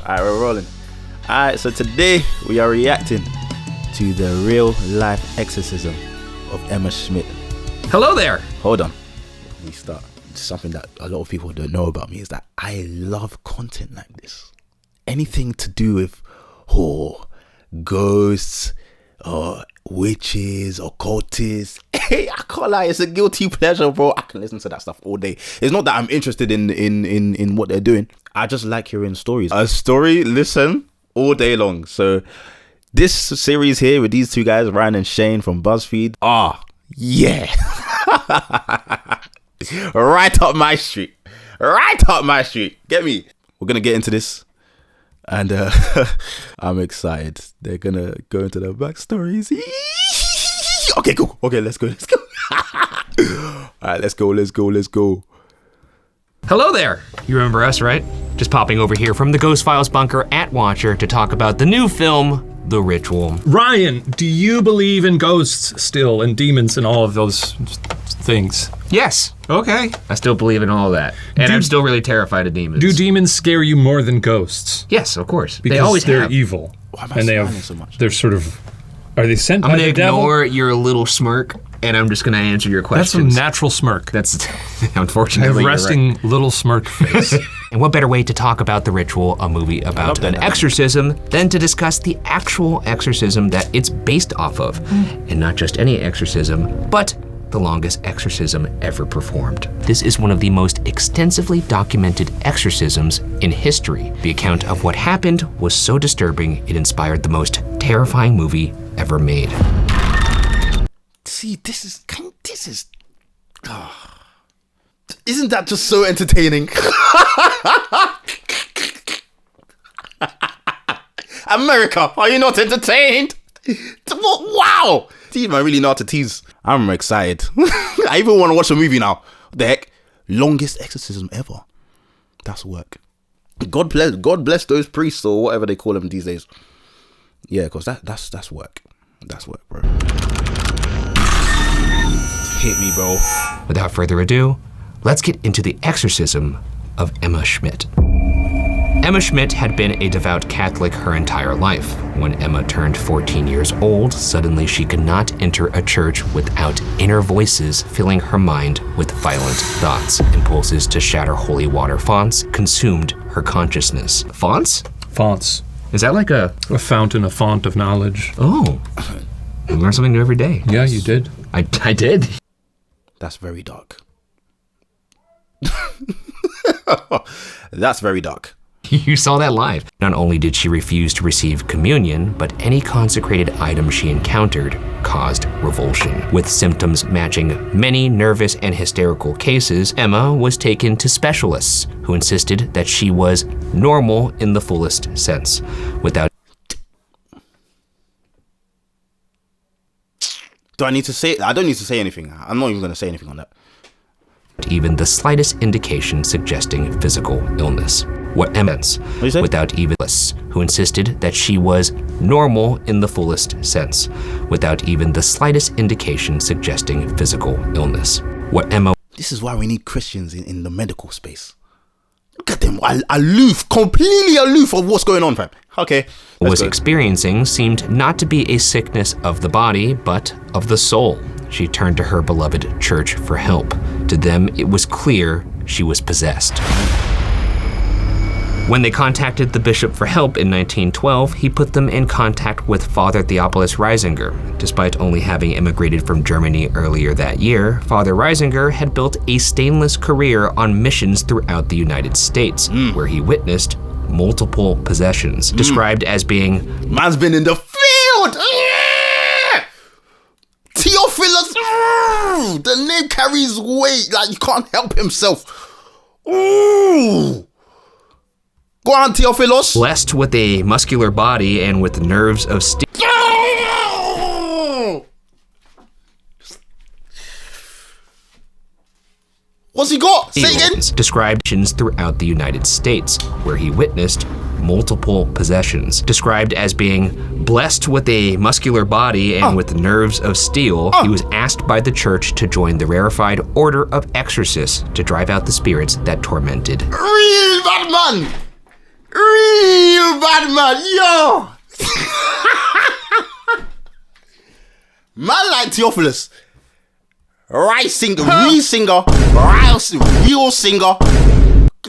Alright, we're rolling. Alright, so today we are reacting to the real life exorcism of Emma Schmidt. Hello there. Hold on. Before we start, something that a lot of people don't know about me is that I love content like this. Anything to do with ghosts or witches or cultists. Hey, I can't lie, it's a guilty pleasure, bro. I can listen to that stuff all day. It's not that I'm interested in what they're doing. I just like hearing stories. A story, listen, all day long. So this series here with these two guys, Ryan and Shane from BuzzFeed, yeah. Right up my street. Right up my street. Get me? We're gonna get into this. And I'm excited. They're gonna go into the backstories. Okay, cool. Okay, let's go. Alright, let's go. Hello there. You remember us, right? Just popping over here from the Ghost Files bunker at Watcher to talk about the new film, The Ritual. Ryan, do you believe in ghosts still, and demons and all of those things? Yes. Okay. I still believe in all of that. And I'm still really terrified of demons. Do demons scare you more than ghosts? Yes, of course. Because they always they're have. evil. Why am I and smiling so much? They're sort of, are they sent I'm by gonna the devil? ignore your little smirk, and I'm just gonna answer your That's questions. a natural smirk. That's I unfortunately have resting little smirk face. And what better way to talk about The Ritual, a movie about an exorcism, than to discuss the actual exorcism that it's based off of. And not just any exorcism, but the longest exorcism ever performed. This is one of the most extensively documented exorcisms in history. The account of what happened was so disturbing, it inspired the most terrifying movie ever made. See, isn't that just so entertaining? America, are you not entertained? Wow! These man really know how to tease. I'm excited. I even want to watch a movie now. What the heck? Longest exorcism ever. That's work. God bless those priests or whatever they call them these days. Yeah, because that's work. That's work, bro. Hit me, bro. Without further ado, let's get into the exorcism of Emma Schmidt. Emma Schmidt had been a devout Catholic her entire life. When Emma turned 14 years old, suddenly she could not enter a church without inner voices filling her mind with violent thoughts. Impulses to shatter holy water fonts consumed her consciousness. Fonts? Fonts. Is that like a fountain, a font of knowledge. Oh, you learn something new every day. Yeah, you did. I did. That's very dark. That's very dark. You saw that live. Not only did she refuse to receive communion, but any consecrated item she encountered caused revulsion. With symptoms matching many nervous and hysterical cases, Emma was taken to specialists who insisted that she was normal in the fullest sense, without Do I need to say? I don't need to say anything. I'm not even going to say anything on that. even the slightest indication suggesting physical illness. What Emma's, without even who insisted that she was normal in the fullest sense, without even the slightest indication suggesting physical illness. What Emma. This is why we need Christians in the medical space. Look at them, aloof, completely aloof of what's going on, fam. Okay. Was experiencing seemed not to be a sickness of the body, but of the soul. She turned to her beloved church for help. To them, it was clear she was possessed. When they contacted the bishop for help in 1912, he put them in contact with Father Theophilus Reisinger. Despite only having immigrated from Germany earlier that year, Father Reisinger had built a stainless career on missions throughout the United States, where he witnessed multiple possessions, described as being, "Man's been in the field! Theophilus! The name carries weight, like he can't help himself. Ooh! Go on, Theophilus. Blessed with a muscular body and with nerves of steel. What's he got? Say again. Described throughout the United States, where he witnessed multiple possessions. Described as being blessed with a muscular body and with nerves of steel, he was asked by the church to join the rarefied Order of Exorcists to drive out the spirits that tormented. Real bad man! Real bad man, yo. Man like Theophilus. Right singer, real singer, real singer.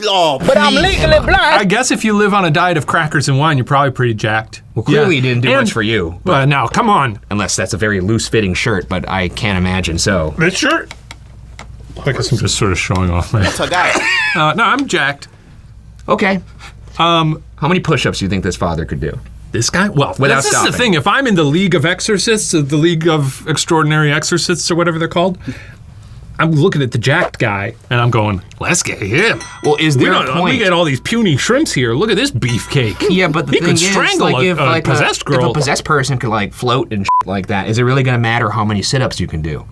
Oh, But I'm legally blind. I guess if you live on a diet of crackers and wine, you're probably pretty jacked. Well, clearly he didn't do much for you. But now, come on. Unless that's a very loose-fitting shirt, but I can't imagine so. This shirt? I guess I'm just sort of showing off my... That's a guy. No, I'm jacked. Okay. How many push-ups do you think this father could do? This guy? Well, Without this is stopping. the thing. If I'm in the League of Exorcists, the League of Extraordinary Exorcists, or whatever they're called, I'm looking at the jacked guy, and I'm going, let's get him. Well, is there a point? We get all these puny shrimps here. Look at this beefcake. Yeah, but the he thing could is, strangle like, if a possessed girl. if a possessed person could like float and like that, is it really going to matter how many sit-ups you can do?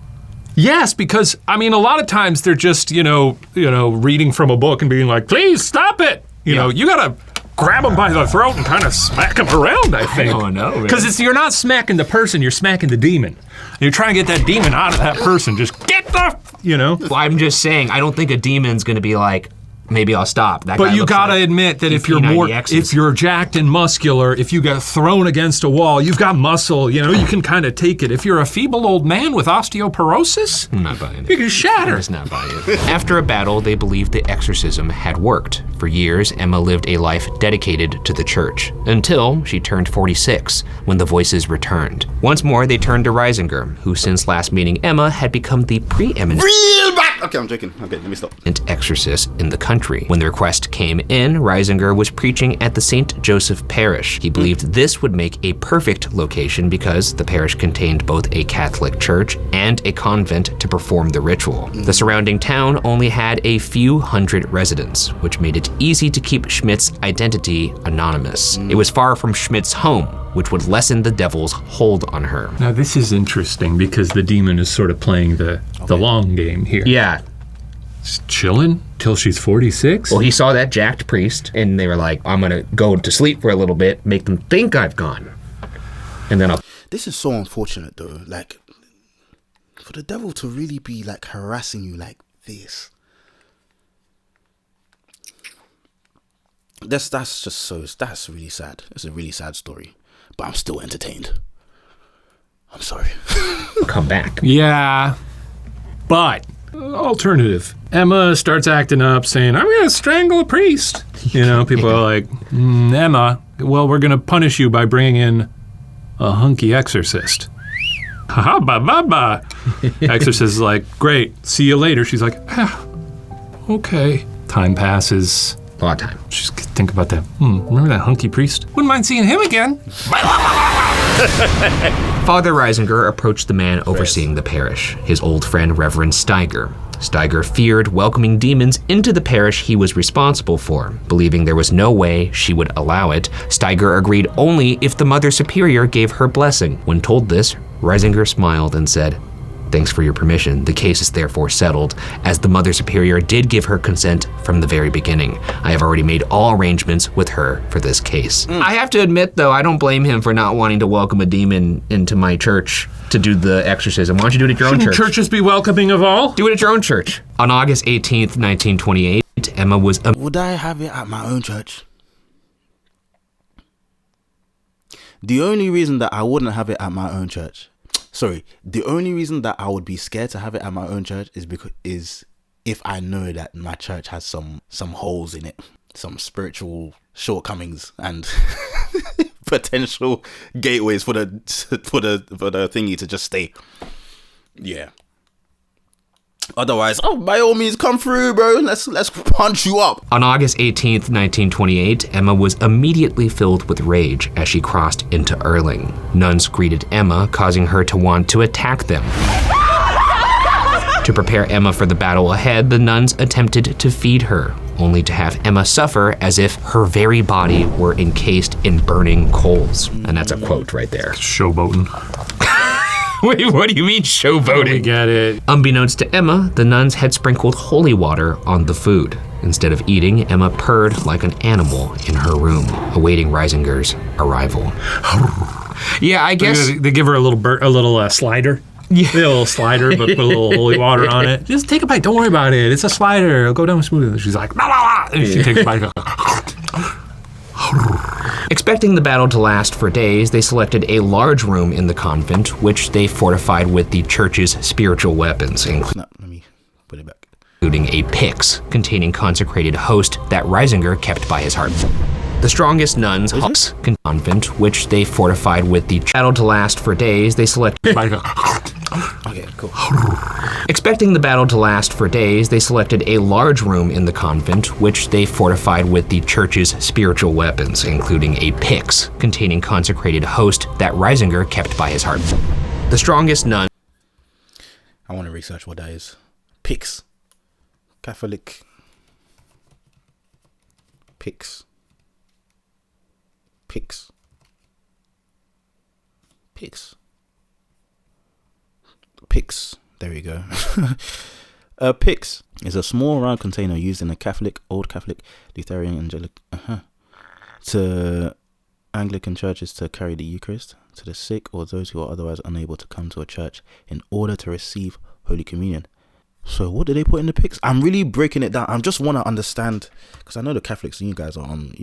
Yes, because I mean, a lot of times they're just reading from a book and being like, "Please stop it." You know, you gotta grab them by the throat and kind of smack them around. I think. don't know, Because you're not smacking the person, you're smacking the demon. You're trying to get that demon out of that person. Just get the. Well, I'm just saying, I don't think a demon's going to be like, maybe I'll stop. That But guy you looks gotta like admit that if you're EP90Xs. if you're jacked and muscular, if you get thrown against a wall, you've got muscle. You can kind of take it. If you're a feeble old man with osteoporosis, I'm not buying it. you can shatter. It's not buying it. After a battle, they believed the exorcism had worked. For years, Emma lived a life dedicated to the church, until she turned 46, when the voices returned. Once more, they turned to Reisinger, who since last meeting Emma had become the preeminent Real bad. Okay, I'm joking. Okay, let me stop. exorcist in the country. When the request came in, Reisinger was preaching at the St. Joseph Parish. He believed this would make a perfect location because the parish contained both a Catholic church and a convent to perform the ritual. The surrounding town only had a few hundred residents, which made it easy to keep Schmidt's identity anonymous. It was far from Schmidt's home, which would lessen the devil's hold on her. Now this is interesting because the demon is sort of playing the long game here. Yeah. Just chilling till she's 46. Well, he saw that jacked priest, and they were like, I'm gonna go to sleep for a little bit, make them think I've gone. And then I'll... This is so unfortunate though. Like, for the devil to really be like harassing you like this. That's really sad. It's a really sad story. But I'm still entertained. I'm sorry. come back. Yeah, but alternative. Emma starts acting up, saying, I'm gonna strangle a priest. People are like, Emma, well, we're gonna punish you by bringing in a hunky exorcist. Haha, ba ba ba. Exorcist is like, great, see you later. She's like, okay. Time passes. A lot of time. Just think about that. Remember that hunky priest? Wouldn't mind seeing him again. Father Reisinger approached the man overseeing the parish, his old friend Reverend Steiger. Steiger feared welcoming demons into the parish he was responsible for. Believing there was no way she would allow it, Steiger agreed only if the Mother Superior gave her blessing. When told this, Reisinger smiled and said, "Thanks for your permission. The case is therefore settled, as the Mother Superior did give her consent from the very beginning. I have already made all arrangements with her for this case." I have to admit, though, I don't blame him for not wanting to welcome a demon into my church to do the exorcism. Why don't you do it at your own church? Churches be welcoming of all? Do it at your own church. On August 18th, 1928, Emma was... Would I have it at my own church? The only reason that I wouldn't have it at my own church... the only reason that I would be scared to have it at my own church is if I know that my church has some holes in it, some spiritual shortcomings and potential gateways for the thingy to just stay. Yeah. Otherwise, by all means, come through, bro. Let's punch you up. On August 18th, 1928, Emma was immediately filled with rage as she crossed into Erling. Nuns greeted Emma, causing her to want to attack them. To prepare Emma for the battle ahead, the nuns attempted to feed her, only to have Emma suffer as if her very body were encased in burning coals. And that's a quote right there. Showboating. Wait, what do you mean showboating? We get it. Unbeknownst to Emma, the nuns had sprinkled holy water on the food. Instead of eating, Emma purred like an animal in her room, awaiting Reisinger's arrival. Yeah, I guess... They give her a little slider. Yeah. A little slider, but put a little holy water on it. Just take a bite. Don't worry about it. It's a slider. It'll go down smooth. She's like, blah, blah, blah. And she takes a bite. Expecting the battle to last for days, they selected a large room in the convent, which they fortified with the church's spiritual weapons, Let me put it back. including a pyx containing consecrated host that Reisinger kept by his heart. The strongest nuns convent, which they fortified with the battle to last for days, they selected. Okay, cool. Expecting the battle to last for days, they selected a large room in the convent, which they fortified with the church's spiritual weapons, including a pyx containing consecrated host that Reisinger kept by his heart. The strongest nuns. I want to research what that is. Pyx. Catholic. Pyx. Pyx. Pyx. Pyx. There we go. A pyx is a small round container used in the Catholic, Old Catholic, Lutheran, Angelic, to Anglican churches to carry the Eucharist to the sick or those who are otherwise unable to come to a church in order to receive Holy Communion. So what do they put in the pyx? I'm really breaking it down. I just want to understand, because I know the Catholics and you guys are on,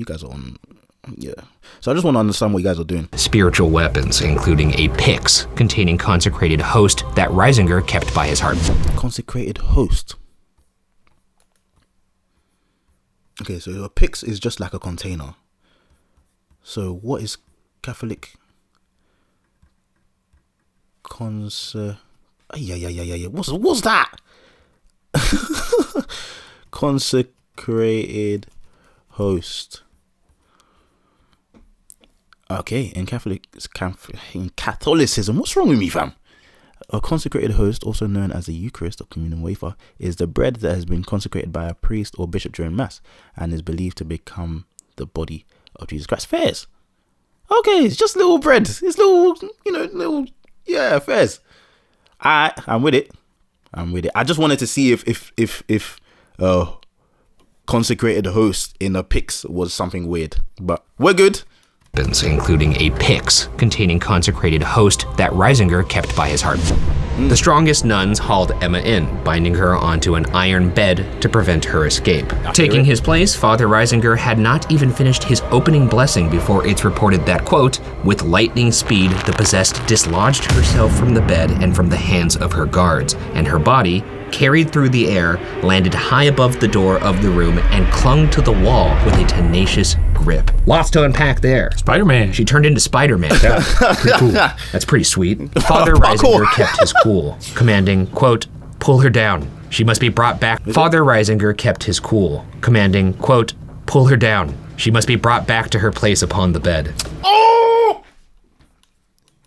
yeah. So I just want to understand what you guys are doing. Spiritual weapons, including a pyx containing consecrated host that Reisinger kept by his heart. Consecrated host. Okay, so a pyx is just like a container. So what is Catholic? Yeah. What's that? Consecrated host. Okay, in Catholicism, what's wrong with me, fam? A consecrated host, also known as the Eucharist or communion wafer, is the bread that has been consecrated by a priest or bishop during Mass and is believed to become the body of Jesus Christ. Fairs. Okay, it's just little bread. It's little, yeah, fairs. I'm with it. I just wanted to see if consecrated host in a pyx was something weird, but we're good. Including a pyx containing consecrated host that Reisinger kept by his heart. The strongest nuns hauled Emma in, binding her onto an iron bed to prevent her escape. Taking his place, Father Reisinger had not even finished his opening blessing before it's reported that, quote, with lightning speed, the possessed dislodged herself from the bed and from the hands of her guards, and her body, carried through the air, landed high above the door of the room and clung to the wall with a tenacious grip. Lots to unpack there. Spider-Man. She turned into Spider-Man. Pretty cool. That's pretty sweet. Father Reisinger kept his cool, commanding, quote, pull her down. She must be brought back. Father Reisinger kept his cool, commanding, quote, pull her down. She must be brought back to her place upon the bed. Oh!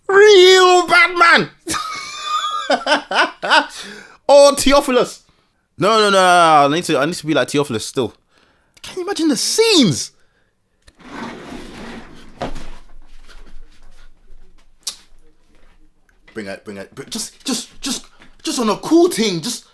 Real Batman! Oh, Theophilus. No. I need to be like Theophilus still. Can you imagine the scenes? Bring it. Just on a cool thing. Just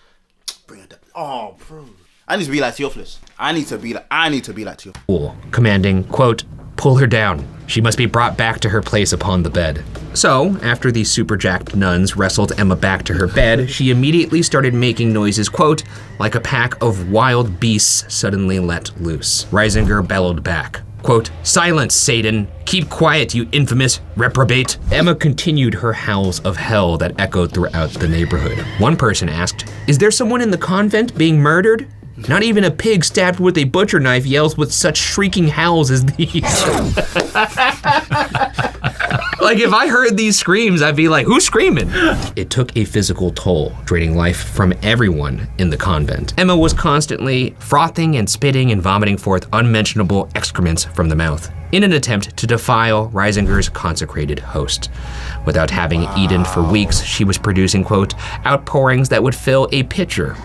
bring it. Oh, bro. I need to be like Theophilus. I need to be like Theophilus. Cool, commanding, quote, pull her down. She must be brought back to her place upon the bed. So, after the super-jacked nuns wrestled Emma back to her bed, she immediately started making noises, quote, like a pack of wild beasts suddenly let loose. Reisinger bellowed back, quote, silence, Satan. Keep quiet, you infamous reprobate. Emma continued her howls of hell that echoed throughout the neighborhood. One person asked, is there someone in the convent being murdered? Not even a pig stabbed with a butcher knife yells with such shrieking howls as these. Like, if I heard these screams, I'd be like, who's screaming? It took a physical toll, draining life from everyone in the convent. Emma was constantly frothing and spitting and vomiting forth unmentionable excrements from the mouth in an attempt to defile Reisinger's consecrated host. Without having eaten for weeks, she was producing, quote, outpourings that would fill a pitcher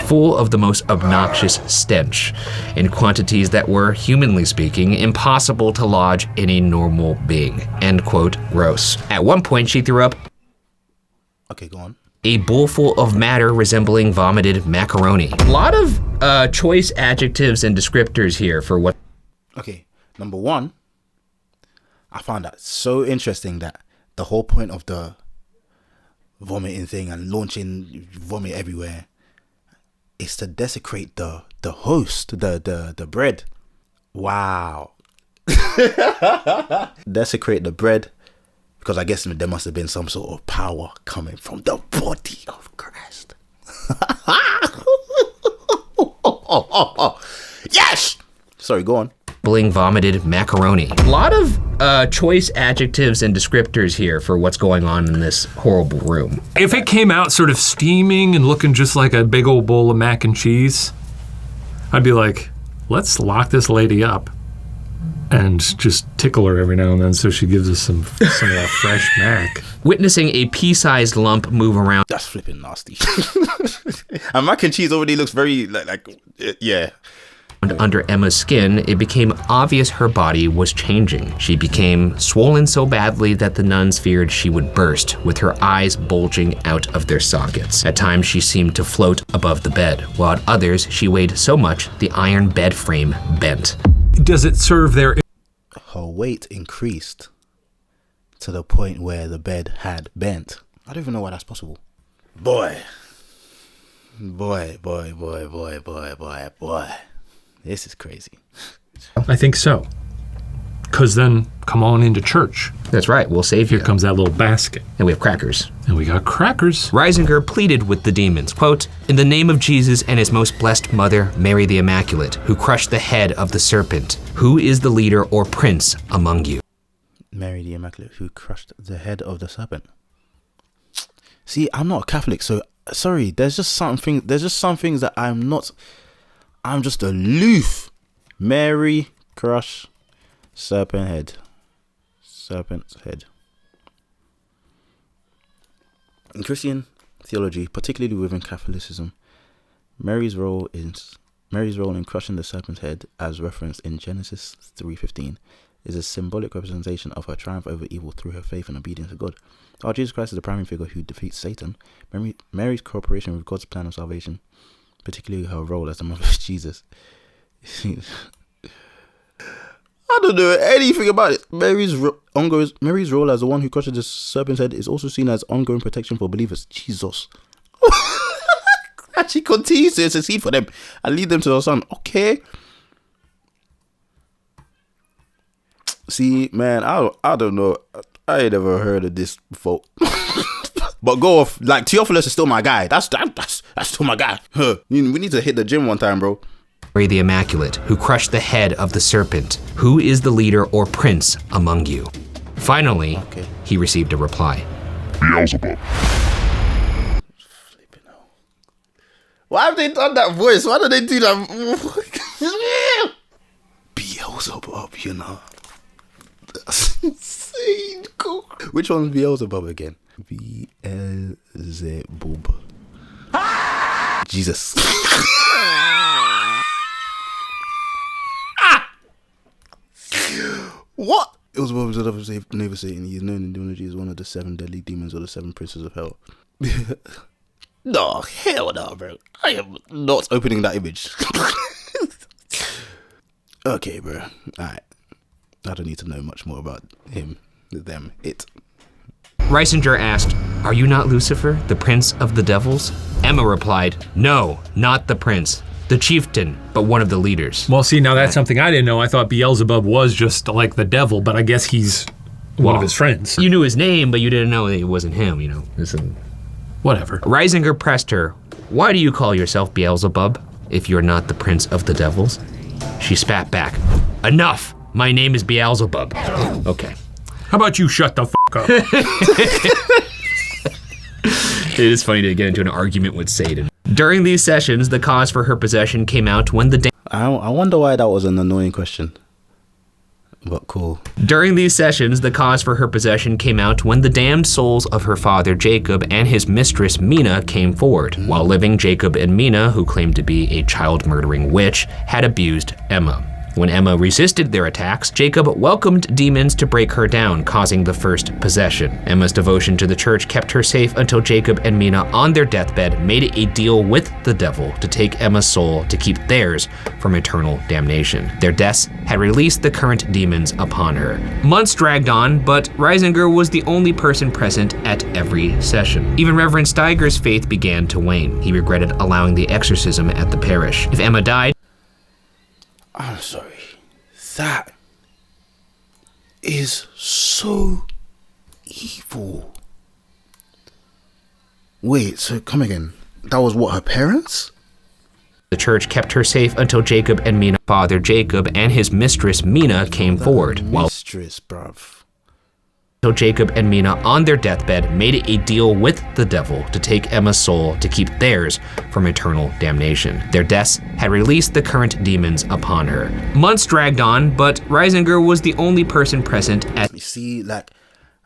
full of the most obnoxious stench in quantities that were, humanly speaking, impossible to lodge in a normal being, end quote, gross. At one point, she threw up Okay, go on. a bowl full of matter resembling vomited macaroni. A lot of choice adjectives and descriptors here for what. Okay, number one, I found that so interesting that the whole point of the vomiting thing and launching vomit everywhere is to desecrate the host, the bread. Wow. Desecrate the bread, because I guess there must have been some sort of power coming from the body of Christ. Yes! Sorry, go on. Vomited macaroni. A lot of choice adjectives and descriptors here for what's going on in this horrible room. If it came out sort of steaming and looking just like a big old bowl of mac and cheese, I'd be like, let's lock this lady up and just tickle her every now and then so she gives us some of that fresh mac. Witnessing a pea-sized lump move around. That's flipping nasty. And mac and cheese already looks very, yeah. Under Emma's skin, it became obvious her body was changing. She became swollen so badly that the nuns feared she would burst, with her eyes bulging out of their sockets. At times, she seemed to float above the bed, while at others, she weighed so much the iron bed frame bent. Does it serve their... Her weight increased to the point where the bed had bent. I don't even know why that's possible. Boy. This is crazy. I think so. Because then, come on into church. That's right, we'll save you. Here comes that little basket. And we have crackers. And we got crackers. Reisinger pleaded with the demons, quote, "In the name of Jesus and his most blessed mother, Mary the Immaculate, who crushed the head of the serpent, who is the leader or prince among you?" Mary the Immaculate, who crushed the head of the serpent. See, I'm not a Catholic, so sorry, there's just some things that I'm just aloof. Mary crush serpent's head. In Christian theology, particularly within Catholicism, Mary's role in crushing the serpent's head, as referenced in Genesis 3:15, is a symbolic representation of her triumph over evil through her faith and obedience to God. While Jesus Christ is the primary figure who defeats Satan, Mary's cooperation with God's plan of salvation, particularly her role as the mother of Jesus. I don't know anything about it. Mary's role as the one who crushes the serpent's head is also seen as ongoing protection for believers. Jesus. And she continues to intercede for them and lead them to the Son. Okay. See, man, I don't know. I ain't never heard of this before. But go off. Like, Theophilus is still my guy. That's still my guy. Huh. We need to hit the gym one time, bro. Mary the Immaculate, who crushed the head of the serpent, who is the leader or prince among you? Finally, he received a reply. Beelzebub. Flipping hell. Why have they done that voice? Why do they do that? Beelzebub, you know. That's insane. Cool. Which one's Beelzebub again? Beelzebub. Jesus. What? Beelzebub is another name of Satan. He is known in demonology as one of the 7 deadly demons or the 7 princes of hell. No, hell no, bro. I am not opening that image. Okay, bro. Alright. I don't need to know much more about him, them, it. Reisinger asked, "Are you not Lucifer, the prince of the devils?" Emma replied, "No, not the prince. The chieftain, but one of the leaders." Well, see, now that's something I didn't know. I thought Beelzebub was just like the devil, but I guess he's one of his friends. You knew his name, but you didn't know that it wasn't him, you know. Whatever. Reisinger pressed her, "Why do you call yourself Beelzebub if you're not the prince of the devils?" She spat back, "Enough! My name is Beelzebub." Okay. How about you shut the fuck up? It is funny to get into an argument with Satan. During these sessions, the cause for her possession came out when the I wonder why that was an annoying question. But cool. During these sessions, the cause for her possession came out when the damned souls of her father Jacob and his mistress Mina came forward. While living, Jacob and Mina, who claimed to be a child-murdering witch, had abused Emma. When Emma resisted their attacks, Jacob welcomed demons to break her down, causing the first possession. Emma's devotion to the church kept her safe until Jacob and Mina, on their deathbed, made a deal with the devil to take Emma's soul to keep theirs from eternal damnation. Their deaths had released the current demons upon her. Months dragged on, but Reisinger was the only person present at every session. Even Reverend Steiger's faith began to wane. He regretted allowing the exorcism at the parish. If Emma died, I'm sorry. That. is so evil. Wait, so come again. That was what, her parents? The church kept her safe until Jacob and Mina, father Jacob and his mistress Mina came forward. Mistress, bruv. Until Jacob and Mina, on their deathbed, made a deal with the devil to take Emma's soul to keep theirs from eternal damnation. Their deaths had released the current demons upon her. Months dragged on, but Reisinger was the only person present at— You see, like,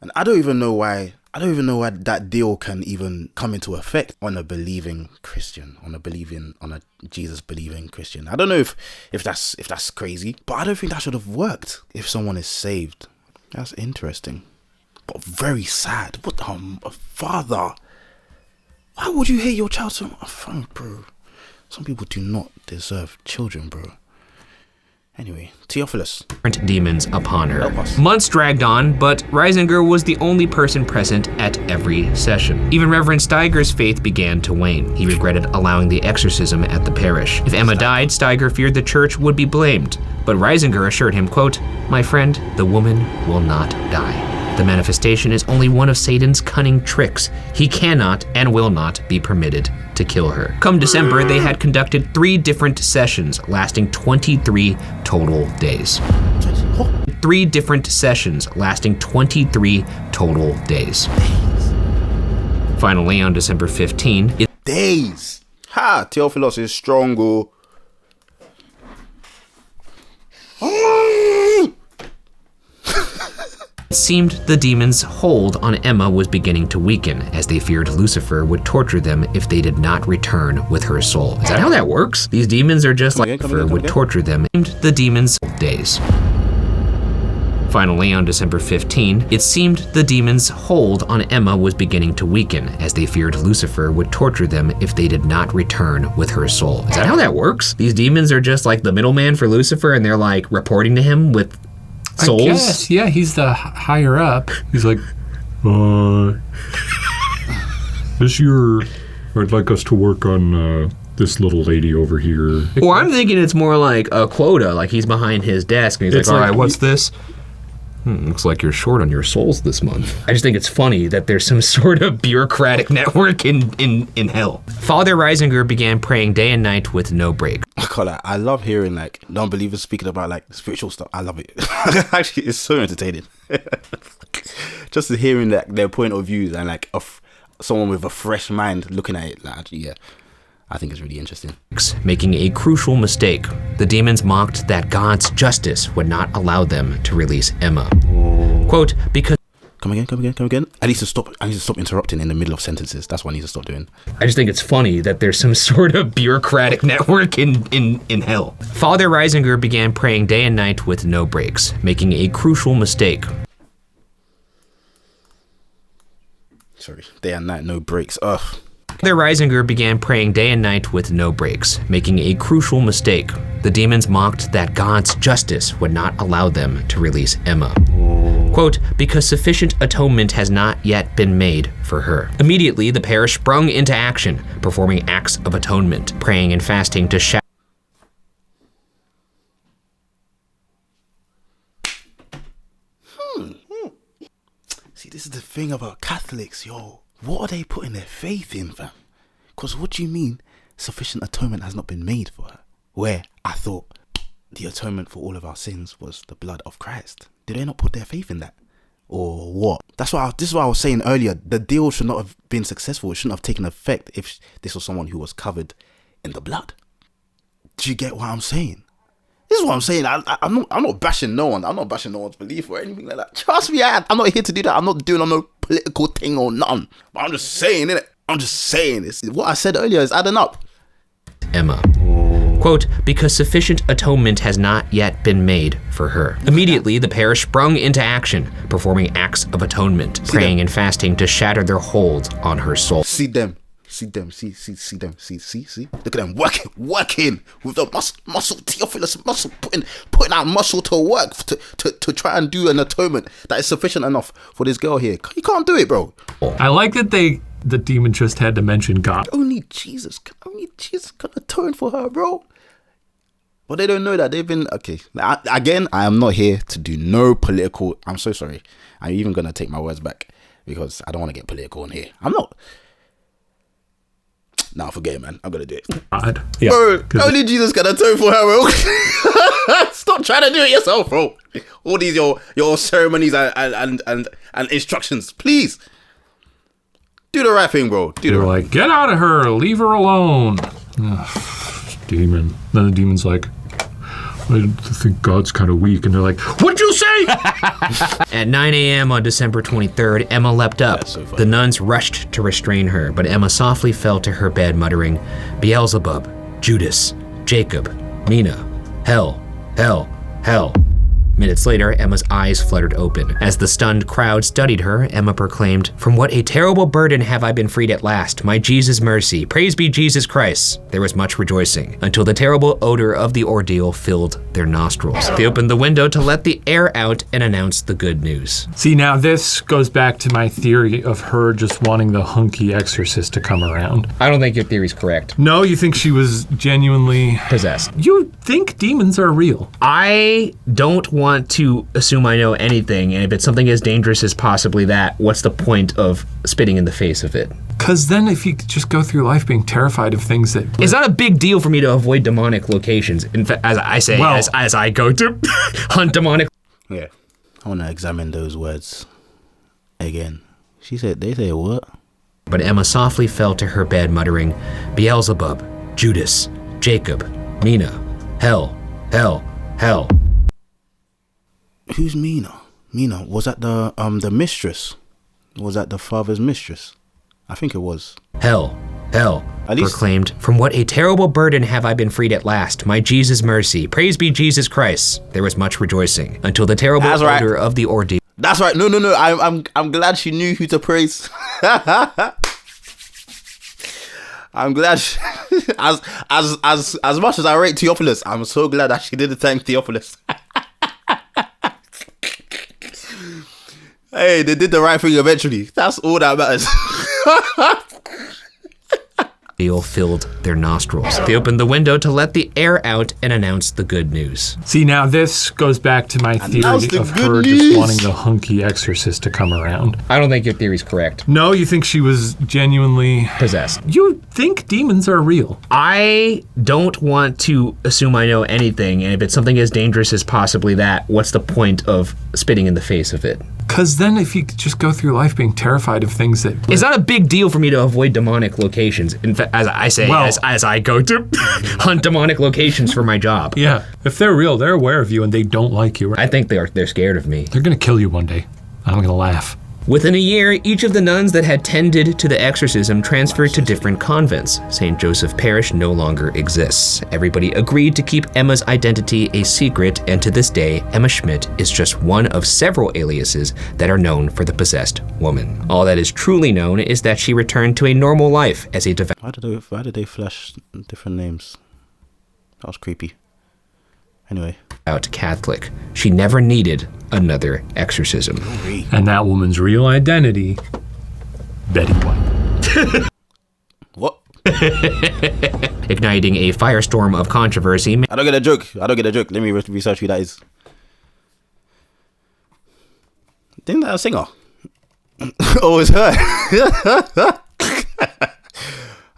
and I don't even know why that deal can even come into effect on a believing Christian, on a Jesus believing Christian. I don't know if that's crazy, but I don't think that should have worked if someone is saved. That's interesting. But very sad. What a father. Why would you hate your child so much? Bro. Some people do not deserve children, bro. Anyway, Theophilus. Demons upon her. Months dragged on, but Reisinger was the only person present at every session. Even Reverend Steiger's faith began to wane. He regretted allowing the exorcism at the parish. If Emma died, Steiger feared the church would be blamed. But Reisinger assured him, quote, "My friend, the woman will not die. The manifestation is only one of Satan's cunning tricks. He cannot and will not be permitted to kill her." Come December, they had conducted 3 different sessions, lasting 23 total days. 3 different sessions, lasting 23 total days. Finally, on December 15, Days. Ha! Theophilus is stronger. it seemed the demons' hold on Emma was beginning to weaken, as they feared Lucifer would torture them if they did not return with her soul. Is that how that works? These demons are just like Lucifer would torture them. The demons' days. Finally, on December 15, it seemed the demons' hold on Emma was beginning to weaken, as they feared Lucifer would torture them if they did not return with her soul. Is that how that works? These demons are just like the middleman for Lucifer, and they're like reporting to him with souls? I guess, yeah, he's the higher up. He's like, this year, I'd like us to work on this little lady over here. Or I'm thinking it's more like a quota, like he's behind his desk, and he's like, all right, what's this? Looks like you're short on your souls this month. I just think it's funny that there's some sort of bureaucratic network in hell. Father Reisinger began praying day and night with no break. I love hearing like non-believers speaking about like spiritual stuff. I love it. Actually, it's so entertaining. Just hearing that their point of views and like someone with a fresh mind looking at it. Like, actually, yeah. I think it's really interesting. Making a crucial mistake. The demons mocked that God's justice would not allow them to release Emma. Quote, because... Come again. I need to stop interrupting in the middle of sentences. That's what I need to stop doing. I just think it's funny that there's some sort of bureaucratic network in hell. Father Reisinger began praying day and night with no breaks, making a crucial mistake. Sorry, day and night, no breaks. Ugh. Father Reisinger began praying day and night with no breaks, making a crucial mistake. The demons mocked that God's justice would not allow them to release Emma. Quote, because sufficient atonement has not yet been made for her. Immediately, the parish sprung into action, performing acts of atonement, praying and fasting to shatter. See, this is the thing about Catholics, yo. What are they putting their faith in, fam? Because what do you mean sufficient atonement has not been made for her? Where I thought the atonement for all of our sins was the blood of Christ. Did they not put their faith in that? Or what? This is what I was saying earlier. The deal should not have been successful. It shouldn't have taken effect if this was someone who was covered in the blood. Do you get what I'm saying? This is what I'm saying. I'm not bashing no one. I'm not bashing no one's belief or anything like that. Trust me, I'm not here to do that. I'm not doing no political thing or nothing. But I'm just saying, innit? I'm just saying this. What I said earlier is adding up. Emma. Quote, because sufficient atonement has not yet been made for her. Immediately, the parish sprung into action, performing acts of atonement, praying and fasting to shatter their hold on her soul. See them. See them. See. Look at them working with the muscle, Theophilus muscle, putting that muscle to work to try and do an atonement that is sufficient enough for this girl here. You can't do it, bro. I like that the demon just had to mention God. Only Jesus can atone for her, bro. But they don't know that they've been... Okay, again, I am not here to do no political... I'm so sorry. I'm even going to take my words back because I don't want to get political in here. I'm not... Nah, forget it, man. I'm going to do it. God. Yeah, bro, only Jesus can atone for her, bro. Stop trying to do it yourself, bro. All these your ceremonies and instructions. Please. Do the right thing, bro. They're like, get out of her. Leave her alone. Ugh, demon. Then the demon's like, I think God's kind of weak. And they're like, what'd you say? At 9 a.m. on December 23rd, Emma leapt up. So the nuns rushed to restrain her, but Emma softly fell to her bed, muttering, Beelzebub, Judas, Jacob, Mina, hell, hell, hell. Minutes later, Emma's eyes fluttered open. As the stunned crowd studied her, Emma proclaimed, from what a terrible burden have I been freed at last, my Jesus mercy. Praise be Jesus Christ. There was much rejoicing, until the terrible odor of the ordeal filled their nostrils. They opened the window to let the air out and announced the good news. See, now this goes back to my theory of her just wanting the hunky exorcist to come around. I don't think your theory's correct. No, you think she was genuinely... Possessed. You think demons are real? I don't want to assume I know anything, and if it's something as dangerous as possibly that, what's the point of spitting in the face of it? Because then if you just go through life being terrified of things that... It's not a big deal for me to avoid demonic locations. In fact, as I say, Well- as I go to hunt demonic... Yeah. I want to examine those words again. They say what? But Emma softly fell to her bed, muttering, Beelzebub, Judas, Jacob, Mina, hell, hell, hell. Who's Mina? Mina, was that the mistress? Was that the father's mistress? I think it was. Hell, hell, At least- proclaimed, from what a terrible burden have I been freed at last, my Jesus mercy. Praise be Jesus Christ. There was much rejoicing, until the terrible That's right. odor of the ordeal. That's right. No. I'm glad she knew who to praise. I'm glad she, as much as I rate Theophilus, I'm so glad that she didn't thank Theophilus. Hey, they did the right thing eventually. That's all that matters. Filled their nostrils. They opened the window to let the air out and announced the good news. See, now this goes back to my theory Announce the of good her news. just wanting the hunky exorcist to come around. I don't think your theory's correct. No, you think she was genuinely... Possessed. You think demons are real? I don't want to assume I know anything, and if it's something as dangerous as possibly that, what's the point of spitting in the face of it? Because then if you just go through life being terrified of things that... It's not a big deal for me to avoid demonic locations. In fact, as I say, Well- as I go to hunt demonic locations for my job. Yeah, if they're real, they're aware of you and they don't like you. I think they're scared of me. They're going to kill you one day. I'm going to laugh. Within a year, each of the nuns that had tended to the exorcism transferred to different convents. St. Joseph Parish no longer exists. Everybody agreed to keep Emma's identity a secret, and to this day, Emma Schmidt is just one of several aliases that are known for the possessed woman. All that is truly known is that she returned to a normal life as a devout Why did they flash different names? That was creepy. Anyway. Catholic. She never needed another exorcism. And that woman's real identity, Betty White. What? Igniting a firestorm of controversy. I don't get a joke. Let me research who that is. Isn't that a singer? Oh, it's her.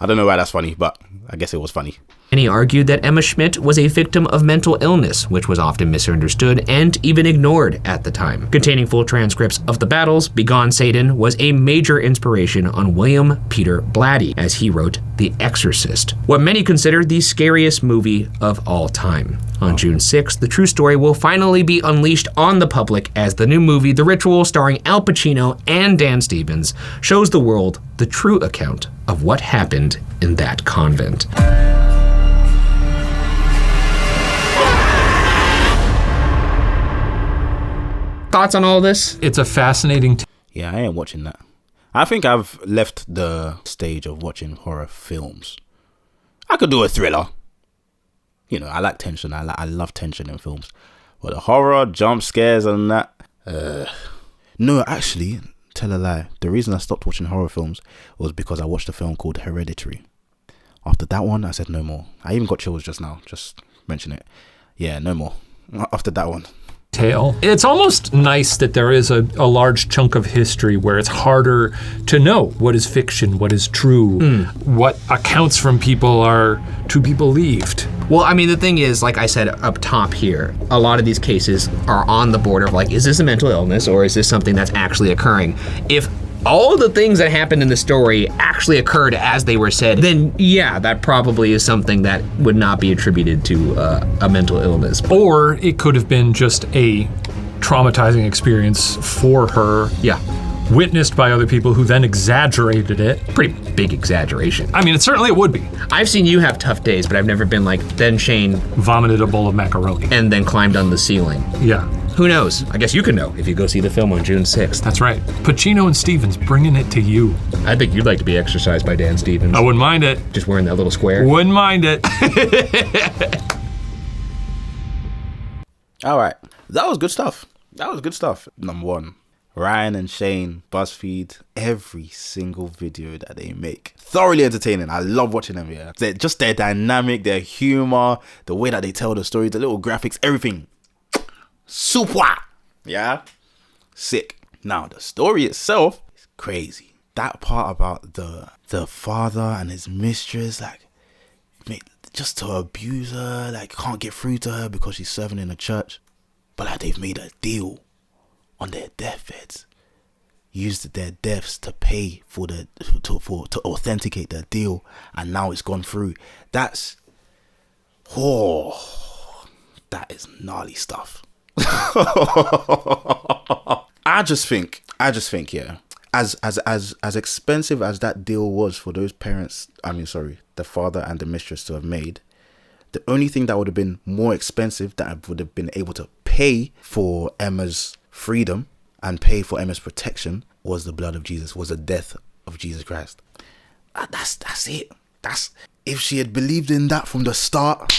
I don't know why that's funny, but I guess it was funny. And he argued that Emma Schmidt was a victim of mental illness, which was often misunderstood and even ignored at the time. Containing full transcripts of the battles, Begone Satan was a major inspiration on William Peter Blatty, as he wrote The Exorcist, what many consider the scariest movie of all time. On June 6th, the true story will finally be unleashed on the public as the new movie, The Ritual, starring Al Pacino and Dan Stevens, shows the world the true account of what happened in that convent. Thoughts on all this? It's a fascinating... Yeah, I ain't watching that. I think I've left the stage of watching horror films. I could do a thriller. You know, I like tension. I love tension in films. But the horror, jump scares and that... No, actually, tell a lie. The reason I stopped watching horror films was because I watched a film called Hereditary. After that one, I said no more. I even got chills just now. Just mention it. Yeah, no more. After that one. Tale. It's almost nice that there is a large chunk of history where it's harder to know what is fiction, what is true, what accounts from people are to be believed. Well, I mean, the thing is, like I said up top here, a lot of these cases are on the border of like, is this a mental illness or is this something that's actually occurring? If all the things that happened in the story actually occurred as they were said, then yeah, that probably is something that would not be attributed to a mental illness. Or it could have been just a traumatizing experience for her. Yeah. Witnessed by other people who then exaggerated it. Pretty big exaggeration. I mean, it would be. I've seen you have tough days, but I've never been like, then Shane vomited a bowl of macaroni. And then climbed on the ceiling. Yeah. Who knows? I guess you can know if you go see the film on June 6th. That's right. Pacino and Stevens bringing it to you. I think you'd like to be exorcised by Dan Stevens. I wouldn't mind it. Just wearing that little square. Wouldn't mind it. All right. That was good stuff. Number one, Ryan and Shane, BuzzFeed, every single video that they make, thoroughly entertaining. I love watching them, yeah. Just their dynamic, their humor, the way that they tell the story, the little graphics, everything. Super, yeah, sick. Now the story itself is crazy. That part about the father and his mistress, like, just to abuse her, like, can't get through to her because she's serving in a church, but like they've made a deal on their deathbeds, used their deaths to pay for to authenticate their deal, and now it's gone through. That is gnarly stuff. I just think, yeah, as expensive as that deal was for those parents, the father and the mistress to have made, the only thing that would have been more expensive that would have been able to pay for Emma's freedom and pay for Emma's protection was the blood of Jesus, was the death of Jesus Christ. That's it. If she had believed in that from the start,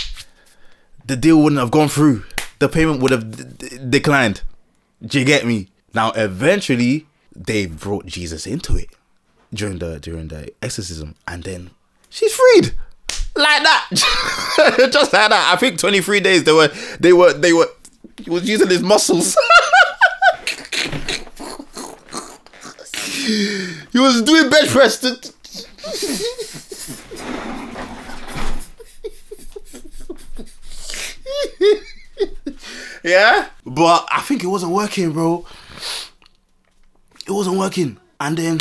the deal wouldn't have gone through. The payment would have declined. Do you get me? Now, eventually, they brought Jesus into it during the exorcism, and then she's freed like that, just like that. I think 23 days they were. He was using his muscles. He was doing bench press. Yeah, but I think it wasn't working, bro. It wasn't working. And then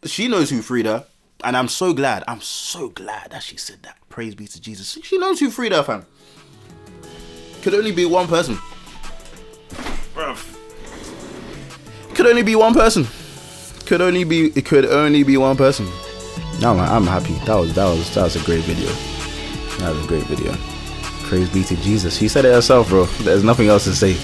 she knows who freed her, and I'm so glad that she said that. Praise be to Jesus. She knows who freed her, fam. Could only be one person. Could only be one person. It could only be one person. No, man, I'm happy. That was a great video. That was a great video. Praise be to Jesus. She said it herself, bro. There's nothing else to say.